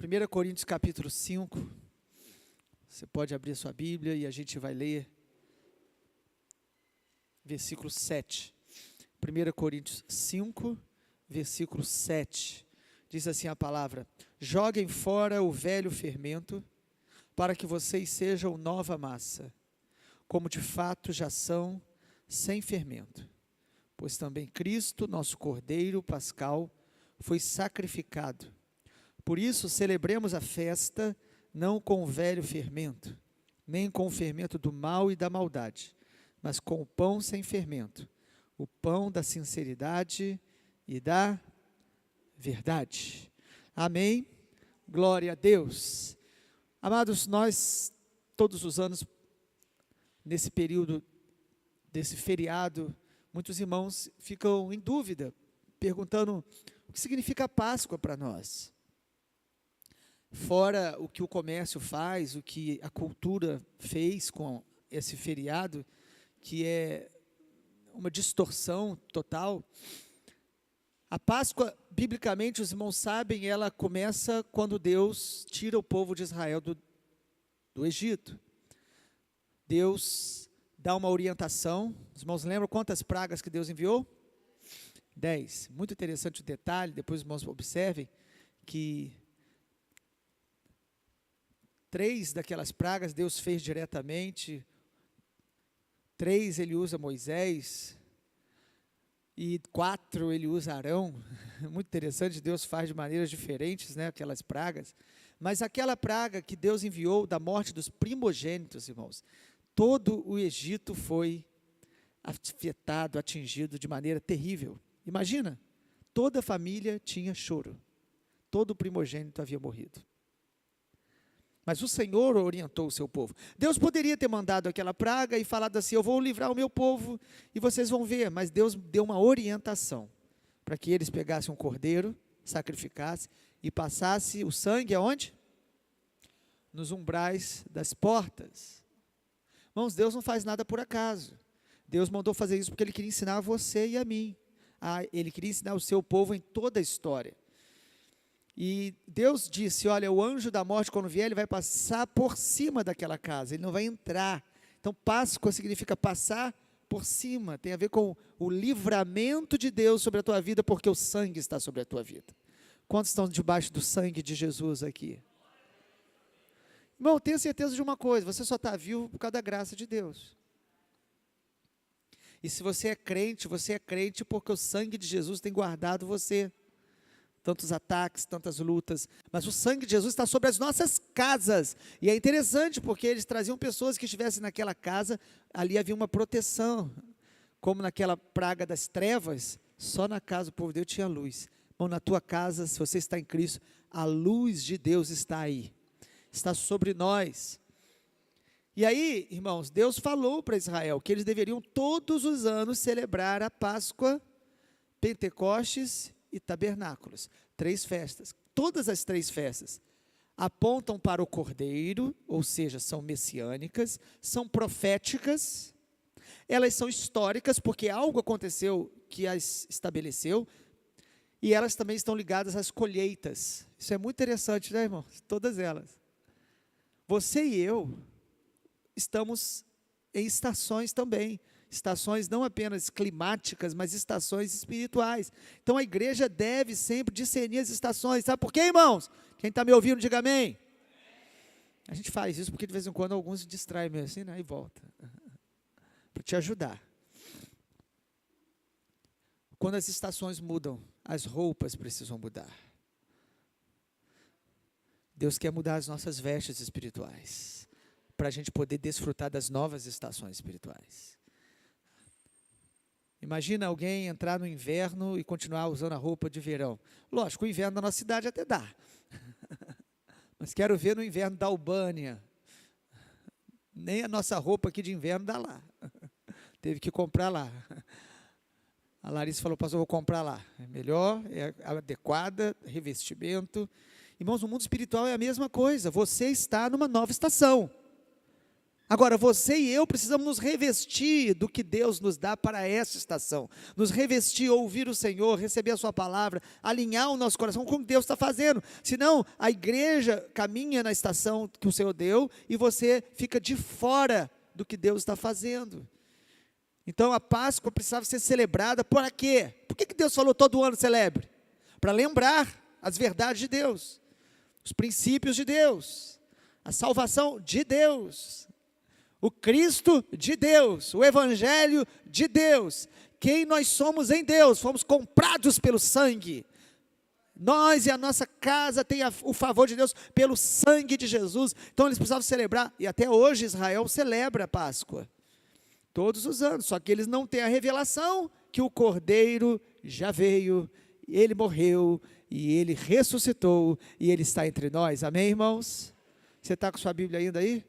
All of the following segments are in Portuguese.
1 Coríntios capítulo 5, você pode abrir sua Bíblia e a gente vai ler versículo 7. 1 Coríntios 5, versículo 7. Diz assim a palavra: joguem fora o velho fermento, para que vocês sejam nova massa, como de fato já são, sem fermento. Pois também Cristo, nosso Cordeiro Pascal, foi sacrificado. Por isso, celebremos a festa, não com o velho fermento, nem com o fermento do mal e da maldade, mas com o pão sem fermento, o pão da sinceridade e da verdade. Amém? Glória a Deus. Amados, nós, todos os anos, nesse período, desse feriado, muitos irmãos ficam em dúvida, perguntando o que significa a Páscoa para nós. Fora o que o comércio faz, o que a cultura fez com esse feriado, que é uma distorção total. A Páscoa, biblicamente, os irmãos sabem, ela começa quando Deus tira o povo de Israel do Egito. Deus dá uma orientação. Os irmãos lembram quantas pragas que Deus enviou? 10. Muito interessante o detalhe, depois os irmãos observem que 3 daquelas pragas Deus fez diretamente, 3 ele usa Moisés, e 4 ele usa Arão. Muito interessante, Deus faz de maneiras diferentes, né, aquelas pragas. Mas aquela praga que Deus enviou da morte dos primogênitos, irmãos, todo o Egito foi afetado, atingido de maneira terrível. Imagina, toda a família tinha choro, todo o primogênito havia morrido. Mas o Senhor orientou o seu povo. Deus poderia ter mandado aquela praga e falado assim: eu vou livrar o meu povo e vocês vão ver. Mas Deus deu uma orientação para que eles pegassem um cordeiro, sacrificassem e passassem o sangue aonde? Nos umbrais das portas. Irmãos, Deus não faz nada por acaso. Deus mandou fazer isso porque Ele queria ensinar a você e a mim. Ele queria ensinar o seu povo em toda a história. E Deus disse: olha, o anjo da morte, quando vier, ele vai passar por cima daquela casa, ele não vai entrar. Então Páscoa significa passar por cima, tem a ver com o livramento de Deus sobre a tua vida, porque o sangue está sobre a tua vida. Quantos estão debaixo do sangue de Jesus aqui? Irmão, tenha certeza de uma coisa: você só está vivo por causa da graça de Deus. E se você é crente porque o sangue de Jesus tem guardado você. Tantos ataques, tantas lutas, mas o sangue de Jesus está sobre as nossas casas, e é interessante porque eles traziam pessoas que estivessem naquela casa, ali havia uma proteção, como naquela praga das trevas, só na casa do povo de Deus tinha luz. Bom, na tua casa, se você está em Cristo, a luz de Deus está aí, está sobre nós. E aí, irmãos, Deus falou para Israel que eles deveriam todos os anos celebrar a Páscoa, Pentecostes e tabernáculos, 3 festas. Todas as 3 festas apontam para o Cordeiro, ou seja, são messiânicas, são proféticas, elas são históricas, porque algo aconteceu que as estabeleceu, e elas também estão ligadas às colheitas. Isso é muito interessante, né, irmãos? Todas elas. Você e eu estamos em estações também. Estações não apenas climáticas, mas estações espirituais. Então a igreja deve sempre discernir as estações. Sabe por quê, irmãos? Quem está me ouvindo, diga amém. A gente faz isso porque de vez em quando alguns se distraem meio assim, né, e volta. Para te ajudar. Quando as estações mudam, as roupas precisam mudar. Deus quer mudar as nossas vestes espirituais, para a gente poder desfrutar das novas estações espirituais. Imagina alguém entrar no inverno e continuar usando a roupa de verão. Lógico, o inverno da nossa cidade até dá. Mas quero ver no inverno da Albânia. Nem a nossa roupa aqui de inverno dá lá. Teve que comprar lá. A Larissa falou: pastor, eu vou comprar lá. É melhor, é adequada, revestimento. Irmãos, no mundo espiritual é a mesma coisa. Você está numa nova estação. Agora, você e eu precisamos nos revestir do que Deus nos dá para essa estação. Nos revestir, ouvir o Senhor, receber a sua palavra, alinhar o nosso coração com o que Deus está fazendo. Senão, a igreja caminha na estação que o Senhor deu e você fica de fora do que Deus está fazendo. Então, a Páscoa precisava ser celebrada por quê? Por que Deus falou todo ano celebre? Para lembrar as verdades de Deus, os princípios de Deus, a salvação de Deus, o Cristo de Deus, o Evangelho de Deus, quem nós somos em Deus, fomos comprados pelo sangue, nós e a nossa casa tem o favor de Deus pelo sangue de Jesus. Então eles precisavam celebrar, e até hoje Israel celebra a Páscoa, todos os anos, só que eles não têm a revelação que o Cordeiro já veio, ele morreu, e ele ressuscitou, e ele está entre nós, amém, irmãos? Você está com sua Bíblia ainda aí?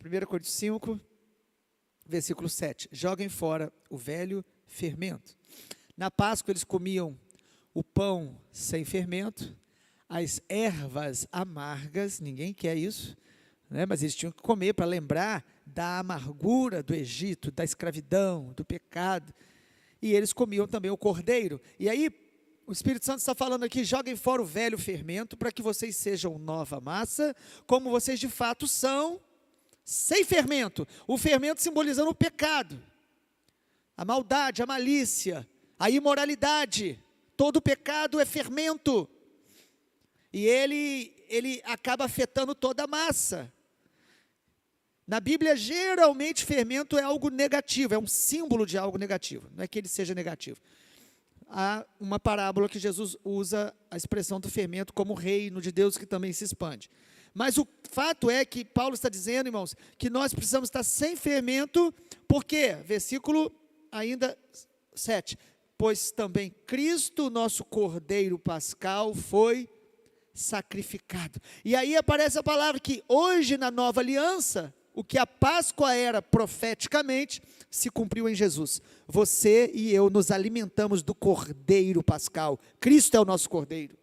1 Coríntios 5, versículo 7, joguem fora o velho fermento. Na Páscoa eles comiam o pão sem fermento, as ervas amargas, ninguém quer isso, né? Mas eles tinham que comer para lembrar da amargura do Egito, da escravidão, do pecado, e eles comiam também o cordeiro. E aí o Espírito Santo está falando aqui, joguem fora o velho fermento, para que vocês sejam nova massa, como vocês de fato são, sem fermento, o fermento simbolizando o pecado, a maldade, a malícia, a imoralidade, todo pecado é fermento, e ele acaba afetando toda a massa. Na Bíblia, geralmente, fermento é algo negativo, é um símbolo de algo negativo, não é que ele seja negativo. Há uma parábola que Jesus usa a expressão do fermento como reino de Deus que também se expande. Mas o fato é que Paulo está dizendo, irmãos, que nós precisamos estar sem fermento, por quê? Versículo ainda 7. Pois também Cristo, nosso Cordeiro Pascal, foi sacrificado. E aí aparece a palavra que hoje na nova aliança, o que a Páscoa era profeticamente, se cumpriu em Jesus. Você e eu nos alimentamos do Cordeiro Pascal. Cristo é o nosso Cordeiro.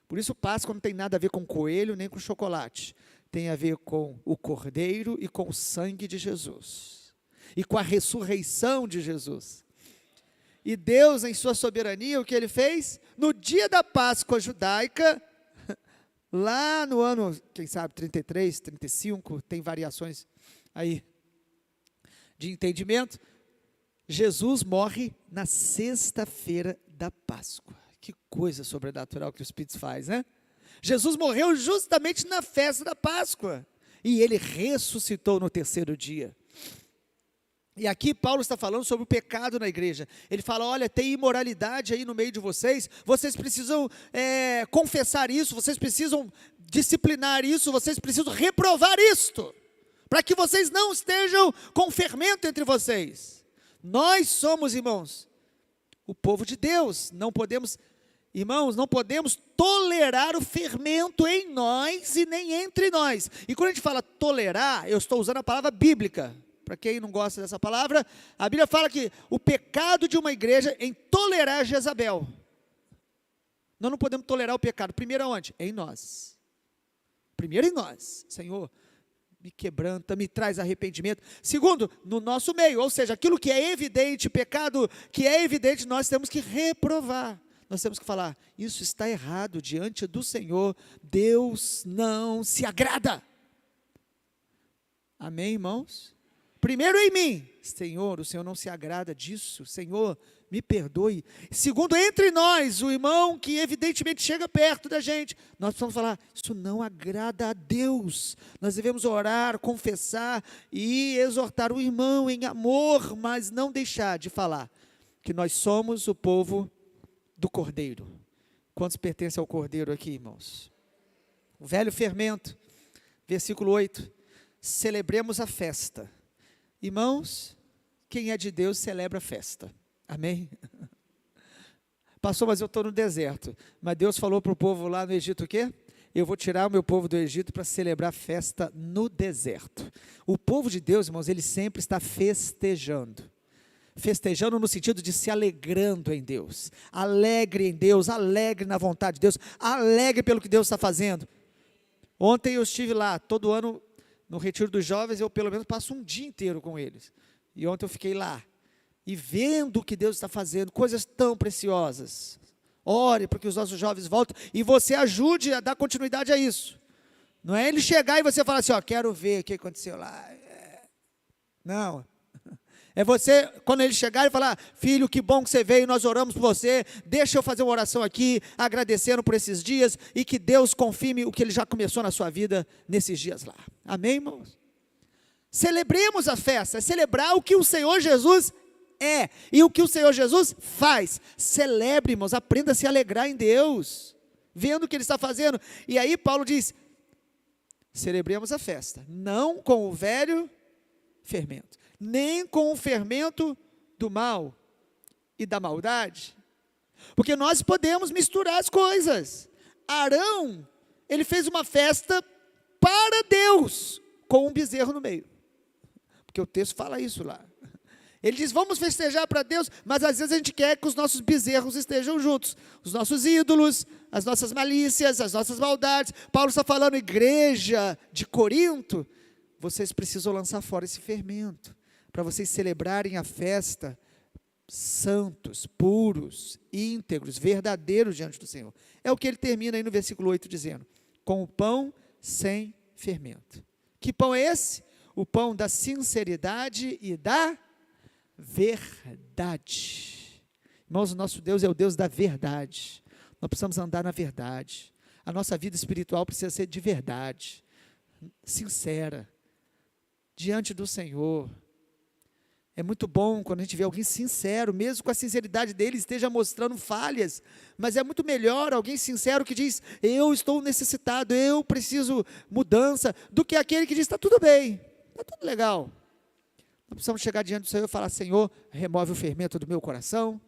Por isso Páscoa não tem nada a ver com coelho, nem com chocolate. Tem a ver com o Cordeiro e com o sangue de Jesus. E com a ressurreição de Jesus. E Deus, em sua soberania, o que Ele fez? No dia da Páscoa judaica, lá no ano, quem sabe, 33, 35, tem variações aí de entendimento, Jesus morre na sexta-feira da Páscoa. Que coisa sobrenatural que o Espírito faz, né? Jesus morreu justamente na festa da Páscoa, e ele ressuscitou no terceiro dia. E aqui Paulo está falando sobre o pecado na igreja. Ele fala, olha, tem imoralidade aí no meio de vocês precisam confessar isso, vocês precisam disciplinar isso, vocês precisam reprovar isto, para que vocês não estejam com fermento entre vocês. Nós somos, irmãos, o povo de Deus, irmãos, não podemos tolerar o fermento em nós e nem entre nós. E quando a gente fala tolerar, eu estou usando a palavra bíblica. Para quem não gosta dessa palavra, a Bíblia fala que o pecado de uma igreja em tolerar Jezabel. Nós não podemos tolerar o pecado. Primeiro aonde? Em nós. Primeiro em nós. Senhor, me quebranta, me traz arrependimento. Segundo, no nosso meio, ou seja, aquilo que é evidente, pecado que é evidente, nós temos que reprovar. Nós temos que falar, isso está errado diante do Senhor, Deus não se agrada. Amém, irmãos? Primeiro em mim, Senhor, o Senhor não se agrada disso, Senhor, me perdoe. Segundo, entre nós, o irmão que evidentemente chega perto da gente, nós precisamos falar, isso não agrada a Deus. Nós devemos orar, confessar e exortar o irmão em amor, mas não deixar de falar que nós somos o povo do Cordeiro. Quantos pertencem ao Cordeiro aqui, irmãos? O velho fermento, versículo 8, celebremos a festa. Irmãos, quem é de Deus celebra a festa, amém? Pastor, mas eu estou no deserto, mas Deus falou para o povo lá no Egito o quê? Eu vou tirar o meu povo do Egito para celebrar a festa no deserto. O povo de Deus, irmãos, ele sempre está festejando no sentido de se alegrando em Deus, alegre em Deus, alegre na vontade de Deus, alegre pelo que Deus está fazendo. Ontem eu estive lá, todo ano no retiro dos jovens, eu pelo menos passo um dia inteiro com eles. E ontem eu fiquei lá, e vendo o que Deus está fazendo, coisas tão preciosas. Ore para que os nossos jovens voltem, e você ajude a dar continuidade a isso. Não é ele chegar e você falar assim, ó, quero ver o que aconteceu lá. Não. É você, quando ele chegar e falar, filho, que bom que você veio, nós oramos por você, deixa eu fazer uma oração aqui, agradecendo por esses dias, e que Deus confirme o que ele já começou na sua vida nesses dias lá. Amém, irmãos? Celebremos a festa, é celebrar o que o Senhor Jesus é, e o que o Senhor Jesus faz. Celebre, irmãos, aprenda a se alegrar em Deus, vendo o que Ele está fazendo. E aí Paulo diz, celebremos a festa, não com o velho fermento, nem com o fermento do mal e da maldade, porque nós podemos misturar as coisas. Arão, ele fez uma festa para Deus, com um bezerro no meio, porque o texto fala isso lá. Ele diz, vamos festejar para Deus, mas às vezes a gente quer que os nossos bezerros estejam juntos, os nossos ídolos, as nossas malícias, as nossas maldades. Paulo está falando, igreja de Corinto, vocês precisam lançar fora esse fermento, para vocês celebrarem a festa santos, puros, íntegros, verdadeiros diante do Senhor. É o que ele termina aí no versículo 8 dizendo, com o pão sem fermento. Que pão é esse? O pão da sinceridade e da verdade. Irmãos, o nosso Deus é o Deus da verdade. Nós precisamos andar na verdade. A nossa vida espiritual precisa ser de verdade, sincera, diante do Senhor. É muito bom quando a gente vê alguém sincero, mesmo com a sinceridade dele esteja mostrando falhas, mas é muito melhor alguém sincero que diz, eu estou necessitado, eu preciso mudança, do que aquele que diz, está tudo bem, está tudo legal. Nós precisamos chegar diante do Senhor e falar, Senhor, remove o fermento do meu coração,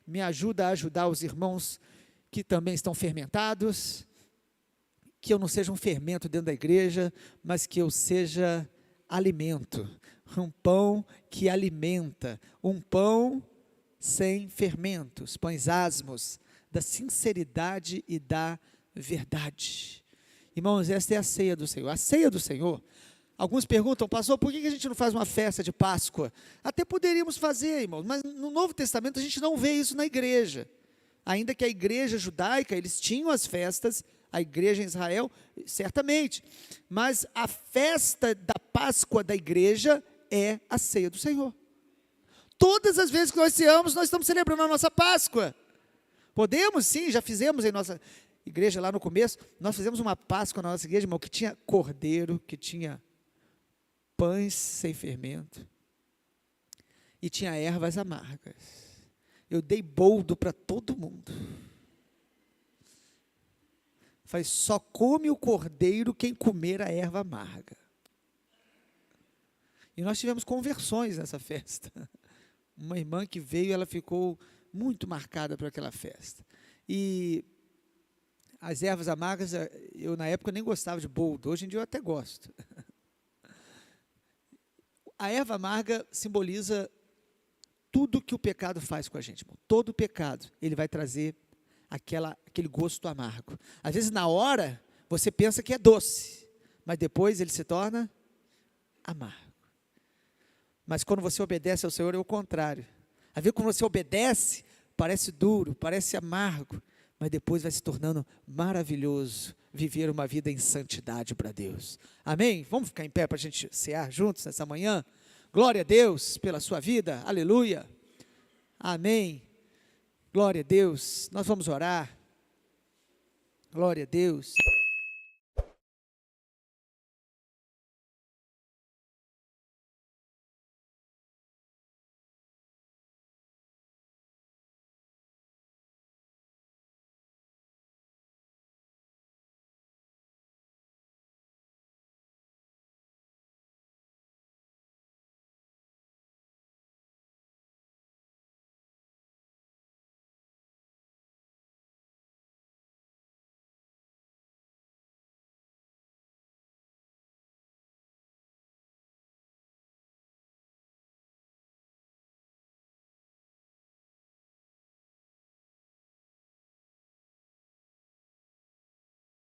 me ajuda a ajudar os irmãos que também estão fermentados, que eu não seja um fermento dentro da igreja, mas que eu seja alimento, um pão que alimenta, um pão sem fermentos, pães asmos, da sinceridade e da verdade. Irmãos, esta é a ceia do Senhor. A ceia do Senhor, alguns perguntam, pastor, por que a gente não faz uma festa de Páscoa? Até poderíamos fazer, irmãos, mas no Novo Testamento a gente não vê isso na igreja. Ainda que a igreja judaica, eles tinham as festas, a igreja em Israel, certamente, mas a festa da Páscoa da igreja é a ceia do Senhor. Todas as vezes que nós ceamos, nós estamos celebrando a nossa Páscoa. Podemos sim, já fizemos em nossa igreja lá no começo, nós fizemos uma Páscoa na nossa igreja, irmão, que tinha cordeiro, que tinha pães sem fermento, e tinha ervas amargas. Eu dei boldo para todo mundo. Falei, só come o cordeiro quem comer a erva amarga. E nós tivemos conversões nessa festa. Uma irmã que veio, ela ficou muito marcada por aquela festa. E as ervas amargas, eu na época nem gostava de boldo, hoje em dia eu até gosto. A erva amarga simboliza tudo que o pecado faz com a gente, irmão. Todo pecado, ele vai trazer aquele gosto amargo. Às vezes na hora, você pensa que é doce, mas depois ele se torna amargo. Mas quando você obedece ao Senhor é o contrário. Às vezes quando você obedece, parece duro, parece amargo, mas depois vai se tornando maravilhoso viver uma vida em santidade para Deus. Amém? Vamos ficar em pé para a gente cear juntos nessa manhã? Glória a Deus pela sua vida, aleluia. Amém. Glória a Deus. Nós vamos orar. Glória a Deus.